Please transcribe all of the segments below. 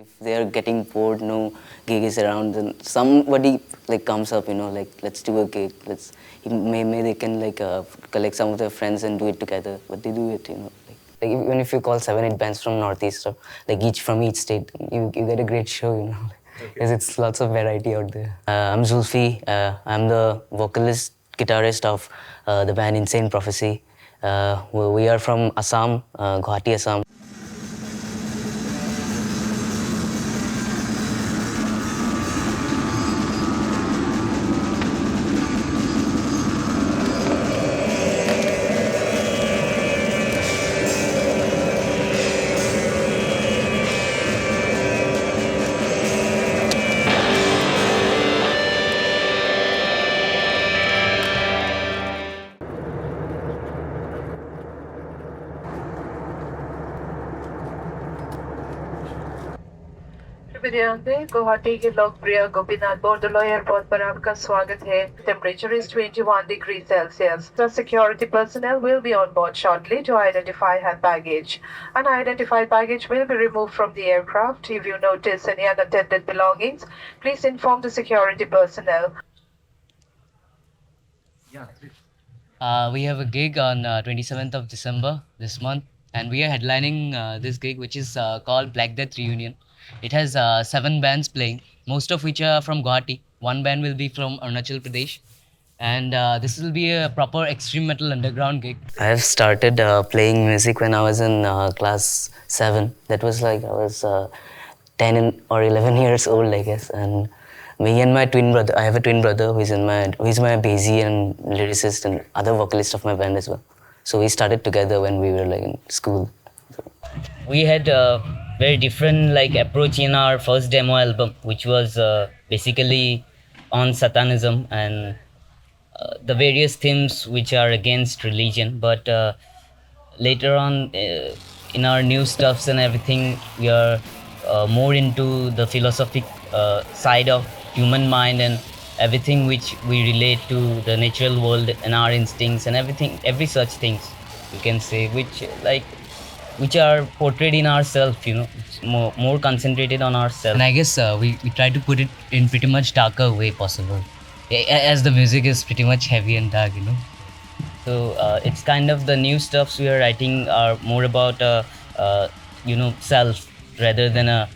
If they are getting bored, no gig is around, then somebody like comes up, like let's do a gig. May they can collect some of their friends and do it together. But they do it, Like even if you call 7, 8 bands from Northeast, or like each from each state, you get a great show, because it's lots of variety out there. I'm Xulfi. I'm the vocalist, guitarist of the band Insane Prophecy. We are from Assam, Guwahati, Assam. Guwahati के लोकप्रिय Gopinath बोर्डलो airport पर आपका स्वागत है. Temperature is 21 degrees Celsius. The security personnel will be on board shortly to identify hand baggage. Unidentified baggage will be removed from the aircraft. If you notice any unattended belongings, please inform the security personnel. We have a gig on 27th of December this month, and we are headlining this gig, which is called Black Death Reunion. It has 7 bands playing, most of which are from Guwahati. One band will be from Arunachal Pradesh, and this will be a proper extreme metal underground gig. I have started playing music when I was in class 7. That was like I was 10 or 11 years old, I guess. And me and my twin brother, I have a twin brother who is my bassy and lyricist and other vocalist of my band as well. So we started together when we were like in school. We had a very different approach in our first demo album, which was basically on Satanism and the various themes which are against religion. But later on in our new stuffs and everything, we are more into the philosophic side of human mind and everything which we relate to the natural world and our instincts and every such things you can say, which are portrayed in ourselves, it's more concentrated on ourselves. And I guess we try to put it in pretty much darker way possible, as the music is pretty much heavy and dark, So it's kind of the new stuffs we are writing are more about self rather than a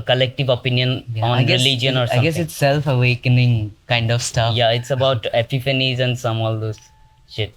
collective opinion on religion or something. I guess it's self-awakening kind of stuff. Yeah, it's about epiphanies and all those shit.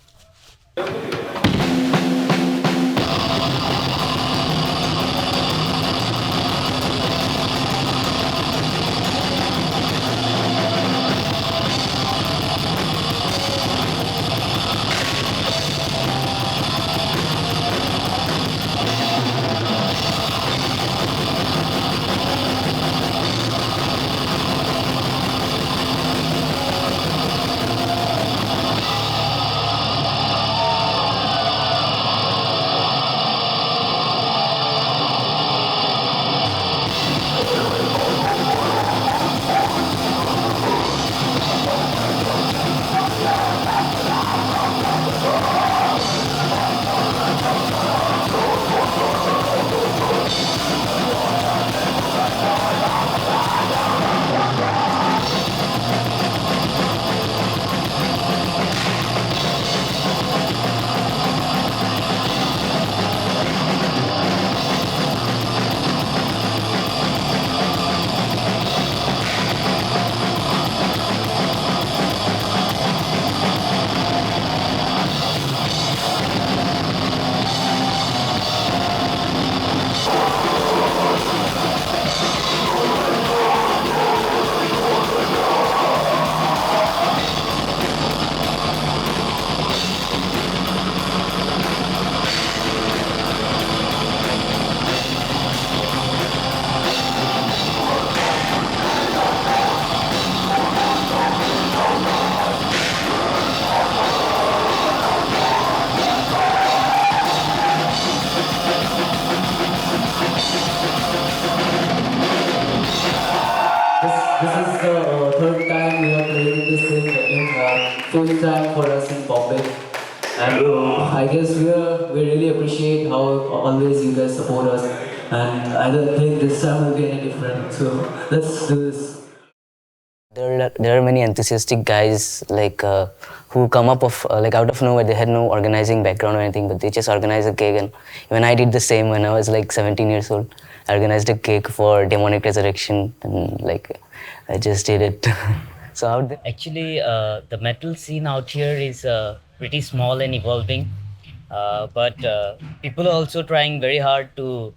This is the third time we are playing in this same venue. First time for us in Bombay, and I guess we really appreciate how always you guys support us. and I don't think this time will be any different. So let's do this. There are many enthusiastic guys like who come up of like out of nowhere. They had no organizing background or anything, but they just organized a cake. And when I did the same when I was like 17 years old, I organized a cake for demonic resurrection, and like I just did it. So out there, Actually, the metal scene out here is pretty small and evolving, but people are also trying very hard to,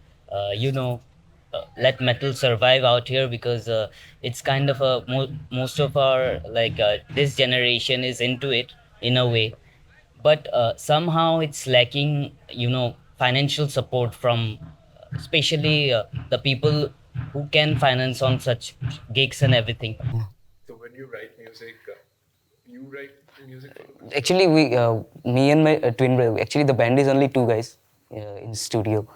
let metal survive out here because it's kind of a most of our this generation is into it in a way, but somehow it's lacking, financial support from, especially the people who can finance on such gigs and everything. So when you write music, you write music for the band? actually me and my twin brother. Actually, the band is only two guys in studio.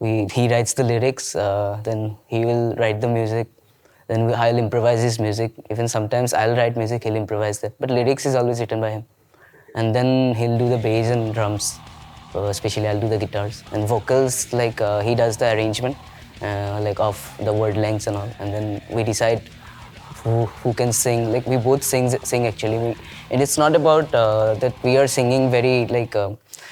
He writes the lyrics, then he will write the music, then I'll improvise his music. Even sometimes I'll write music, he'll improvise that. But lyrics is always written by him, and then he'll do the bass and drums. Especially I'll do the guitars and vocals. Like he does the arrangement, like of the word lengths and all, and then we decide who can sing. Like we both sing actually, and it's not about that we are singing very like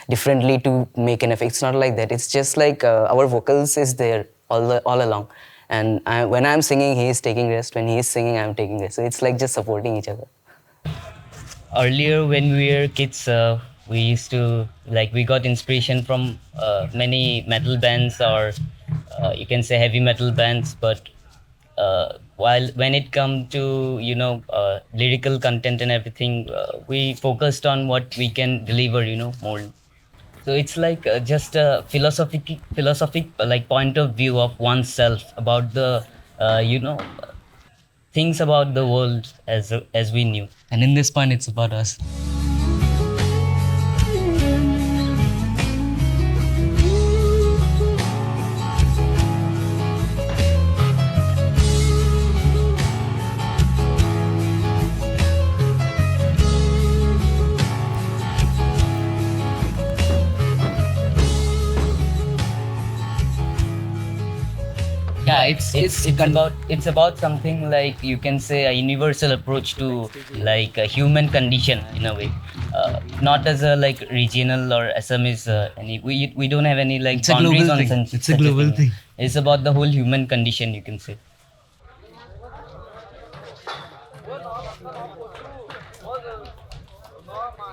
differently to make an effect. It's not like that. It's just like our vocals is there all along, and when I'm singing, he is taking rest. When he is singing, I'm taking rest. So it's like just supporting each other. Earlier when we were kids, we used to we got inspiration from many metal bands, or you can say heavy metal bands, but while when it come to lyrical content and everything, we focused on what we can deliver, more. So it's like just a philosophic point of view of oneself about the things about the world as we knew. And in this point, it's about us. Yeah, it's about something like you can say a universal approach to like a human condition in a way, not as a like regional or Assamese. We don't have any like It's a boundaries global on thing. such, It's a such global thing. It's about the whole human condition, you can say.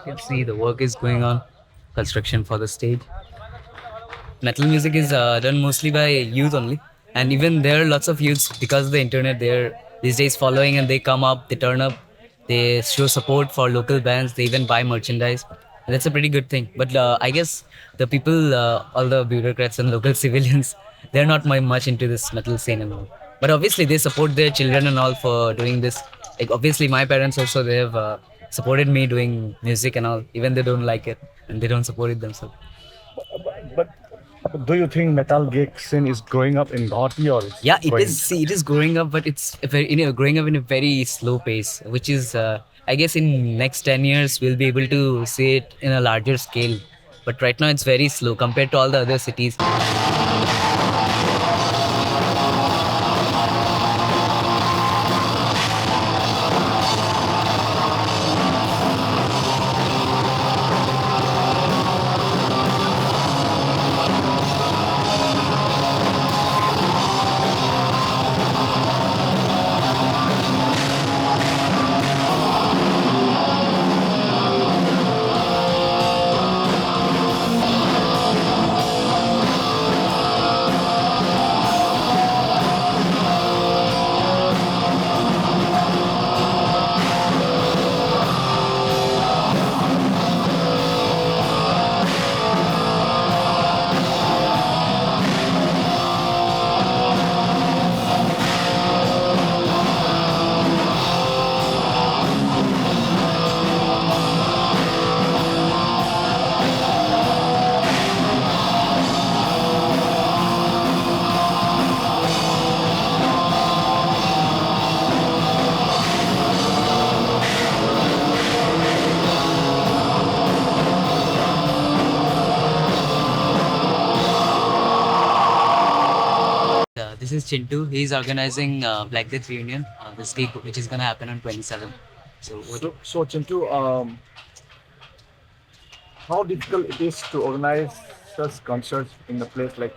You can see the work is going on, construction for the stage. Metal music is done mostly by youth only, and even there are lots of youths because of the internet. They're these days following, and they come up, they turn up, they show support for local bands. They even buy merchandise. And that's a pretty good thing. But I guess the people, all the bureaucrats and local civilians, they're not much into this metal scene anymore. But obviously, they support their children and all for doing this. Like obviously, my parents also they have supported me doing music and all, even they don't like it and they don't support it themselves. But do you think metal gig scene is growing up in Guwahati or it's Yeah, it going- is. See, it is growing up, but it's a very, growing up in a very slow pace, which is, I guess, in next 10 years we'll be able to see it in a larger scale. But right now it's very slow compared to all the other cities. This is Chintu. He's organizing Black Death Reunion, this gig which is gonna happen on 27th. So Chintu, how difficult it is to organize such concerts in a place like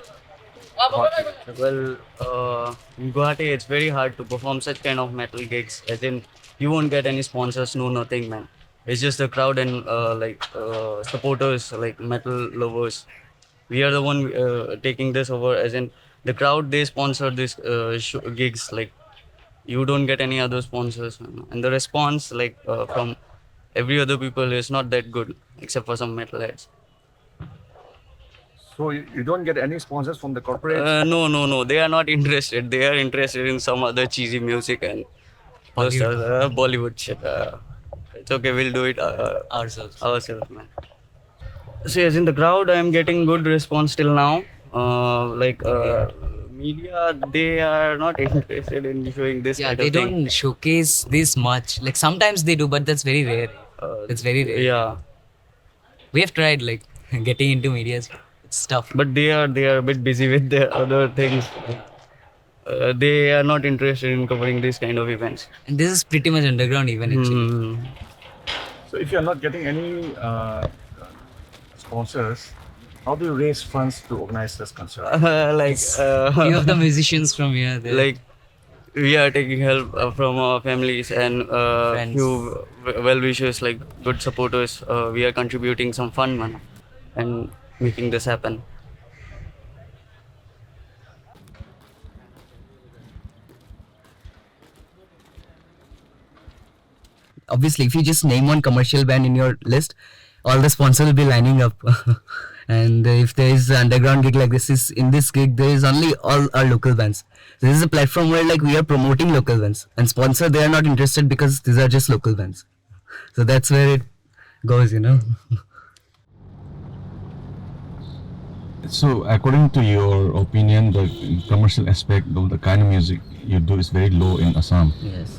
Guwahati? Well, in Guwahati, it's very hard to perform such kind of metal gigs. As in, you won't get any sponsors, no nothing, man. It's just the crowd and supporters, like metal lovers. We are the one taking this over. As in, the crowd they sponsor this gigs. Like you don't get any other sponsors, and the response from every other people is not that good, except for some metalheads. So you don't get any sponsors from the corporate. No, no, no. They are not interested. They are interested in some other cheesy music and Bollywood shit. It's okay. We'll do it ourselves, man. See, as in the crowd, I am getting good response till now. Media, they are not interested in showing this Yeah, kind they of thing. don't showcase this much. Like sometimes they do, but that's very rare. It's very rare. Yeah, We have tried like getting into media. It's tough. but they are a bit busy with their other things. They are not interested in covering this kind of events. And this is pretty much underground even actually. Hmm. So if you're not getting any sponsors, how do you raise funds to organize this concert? Few of the musicians from here, they're like we are taking help from our families and Friends. few well wishers, like good supporters. We are contributing some fund money and making this happen. obviously if you just name one commercial band in your list, all the sponsors will be lining up. And if there is an underground gig like this, is in this gig there is only all our local bands. This is a platform where like we are promoting local bands, and sponsor they are not interested because these are just local bands. So that's where it goes, you know. So, according to your opinion, the commercial aspect of the kind of music you do is very low in Assam. Yes.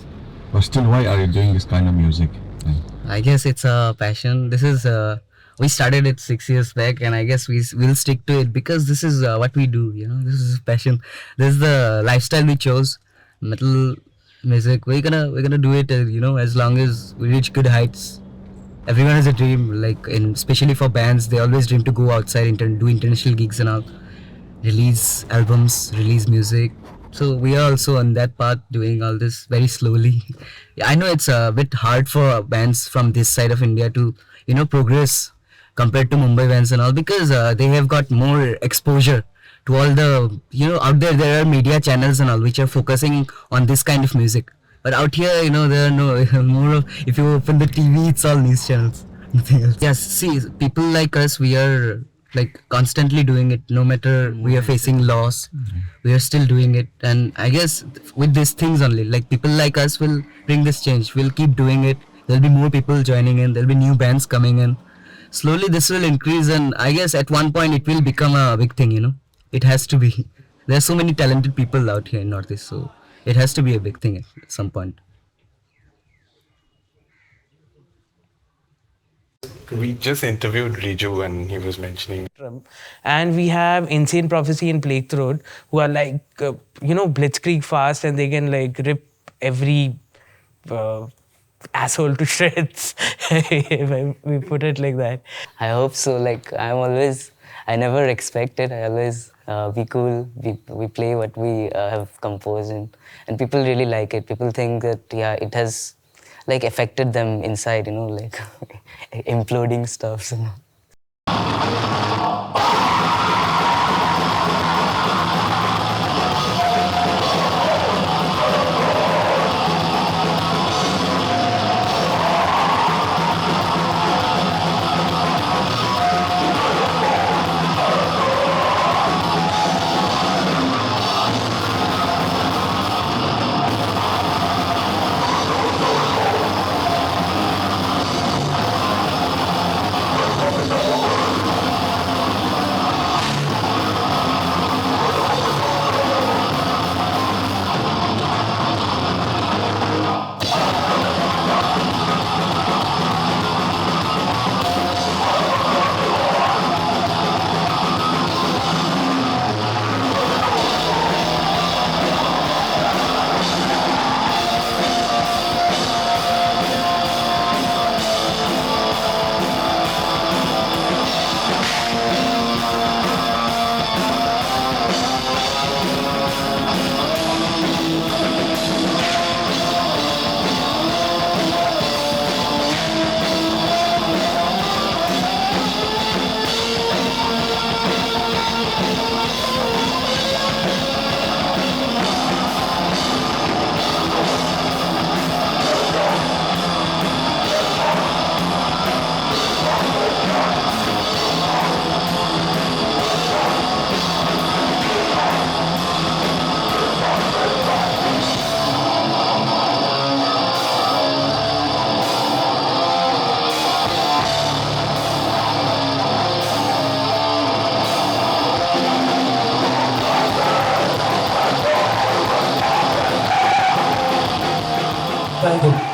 But still, why are you doing this kind of music? I guess it's a passion. This is we started it 6 years back, and I guess will stick to it because this is what we do. You know, this is passion. This is the lifestyle we chose. Metal music. We're gonna do it. You know, as long as we reach good heights. Everyone has a dream, like especially for bands, they always dream to go outside, do international gigs and all, release albums, release music. So we are also on that path, doing all this very slowly. Yeah, I know it's a bit hard for bands from this side of India to, you know, progress compared to Mumbai bands and all, because they have got more exposure to all the, you know, out there are media channels and all which are focusing on this kind of music. But out here, you know, there are no more of, if you open the TV, it's all news channels, nothing else. Yes, see, people like us, we are like constantly doing it, no matter we are facing loss, we are still doing it. And I guess with these things only, like people like us will bring this change. We'll keep doing it. There'll be more people joining in. There'll be new bands coming in. Slowly, this will increase, and I guess at one point it will become a big thing. You know, it has to be. There are so many talented people out here in Northeast, so it has to be a big thing at some point. We just interviewed Riju and he was mentioning and we have Insane Prophecy and Plague Throat, who are like blitzkrieg fast, and they can like rip every asshole to shreds if we put it like that. I hope so. Like I never expect it. I always be cool. We play what we have composed, and people really like it. People think that it has like affected them inside, you know, like imploding stuff. You know. Thank you.